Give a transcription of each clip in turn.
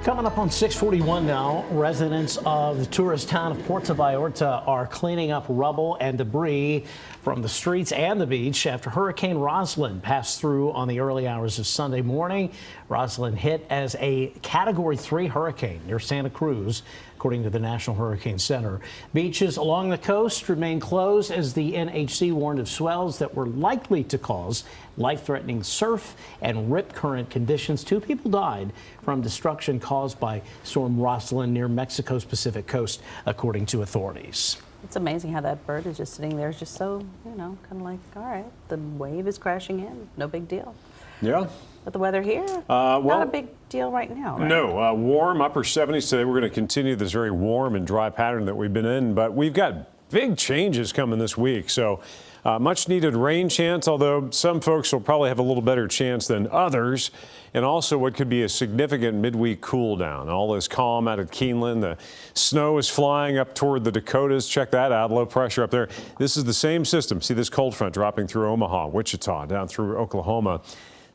Coming up on 641 now, residents of the tourist town of Puerto Vallarta are cleaning up rubble and debris from the streets and the beach after Hurricane Rosalind passed through on the early hours of Sunday morning. Rosalind hit as a Category 3 hurricane near Santa Cruz, according to the National Hurricane Center. Beaches along the coast remain closed as the NHC warned of swells that were likely to cause life-threatening surf and rip current conditions. 2 people died from destruction caused by Storm Rosalind near Mexico's Pacific coast, according to authorities. It's amazing how that bird is just sitting there, just so, kind of like, all right, the wave is crashing in, no big deal. Yeah. But the weather here, not a big deal right now, right? No, warm, upper 70s today. We're going to continue this very warm and dry pattern that we've been in, but we've got big changes coming this week. So much needed rain chance, although some folks will probably have a little better chance than others. And also what could be a significant midweek cool down. All is calm out at Keeneland. The snow is flying up toward the Dakotas. Check that out. Low pressure up there. This is the same system. See this cold front dropping through Omaha, Wichita, down through Oklahoma.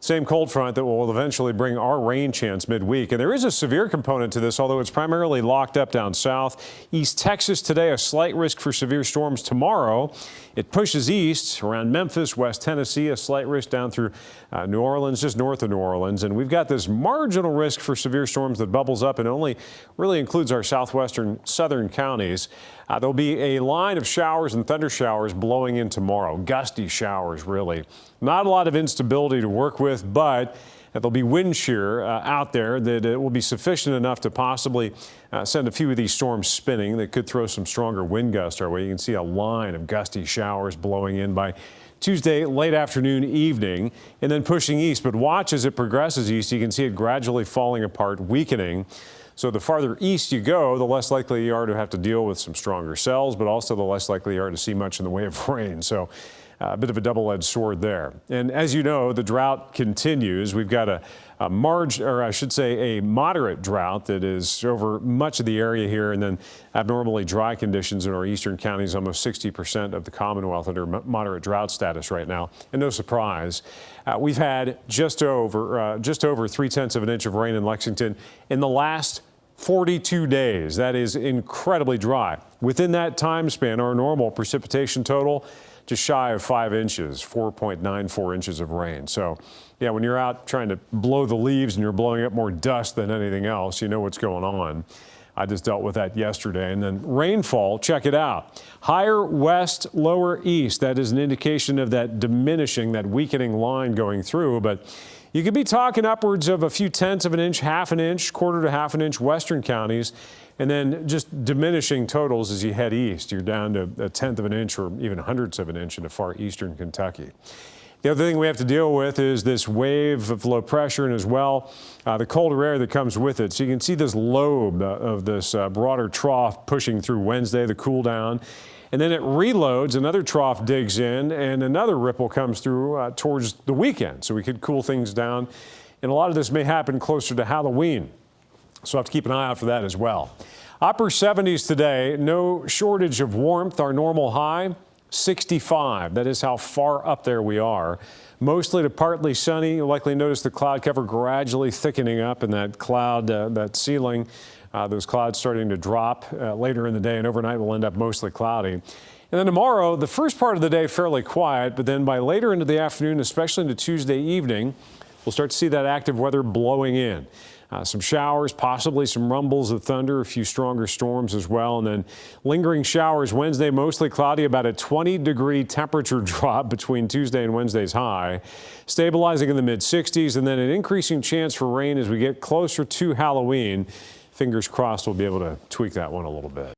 Same cold front that will eventually bring our rain chance midweek. And there is a severe component to this, although it's primarily locked up down south. East Texas today, a slight risk for severe storms tomorrow. It pushes east around Memphis, West Tennessee, a slight risk down through New Orleans, just north of New Orleans. And we've got this marginal risk for severe storms that bubbles up and only really includes our southwestern southern counties. There'll be a line of showers and thunder showers blowing in tomorrow. Gusty showers, really. Not a lot of instability to work with, but there'll be wind shear out there that it will be sufficient enough to possibly send a few of these storms spinning that could throw some stronger wind gusts our way. You can see a line of gusty showers blowing in by Tuesday, late afternoon, evening, and then pushing east. But watch as it progresses east. You can see it gradually falling apart, weakening. So the farther east you go, the less likely you are to have to deal with some stronger cells, but also the less likely you are to see much in the way of rain. So a bit of a double-edged sword there. And as you know, the drought continues. We've got a moderate drought that is over much of the area here, and then abnormally dry conditions in our eastern counties. Almost 60% of the Commonwealth under moderate drought status right now. And no surprise, we've had just over 0.3 of an inch of rain in Lexington in the last 42 days. That is incredibly dry. Within that time span, our normal precipitation total just shy of 5 inches, 4.94 inches of rain. So, yeah, when you're out trying to blow the leaves and you're blowing up more dust than anything else, you know what's going on. I just dealt with that yesterday. And then rainfall, check it out. Higher west, lower east. That is an indication of that diminishing, that weakening line going through. But you could be talking upwards of a few tenths of an inch, half an inch, quarter to half an inch, western counties. And then just diminishing totals as you head east. You're down to a tenth of an inch or even hundredths of an inch into far eastern Kentucky. The other thing we have to deal with is this wave of low pressure and as well the colder air that comes with it. So you can see this lobe of this broader trough pushing through Wednesday, the cool down. And then it reloads, another trough digs in, and another ripple comes through towards the weekend. So we could cool things down. And a lot of this may happen closer to Halloween. So I have to keep an eye out for that as well. Upper 70s today, no shortage of warmth. Our normal high, 65. That is how far up there we are. Mostly to partly sunny. You'll likely notice the cloud cover gradually thickening up in that cloud, that ceiling. Those clouds starting to drop later in the day, and overnight will end up mostly cloudy. And then tomorrow, the first part of the day fairly quiet, but then by later into the afternoon, especially into Tuesday evening, we'll start to see that active weather blowing in. Some showers, possibly some rumbles of thunder, a few stronger storms as well. And then lingering showers Wednesday, mostly cloudy, about a 20-degree temperature drop between Tuesday and Wednesday's high, stabilizing in the mid-60s, and then an increasing chance for rain as we get closer to Halloween. Fingers crossed we'll be able to tweak that one a little bit.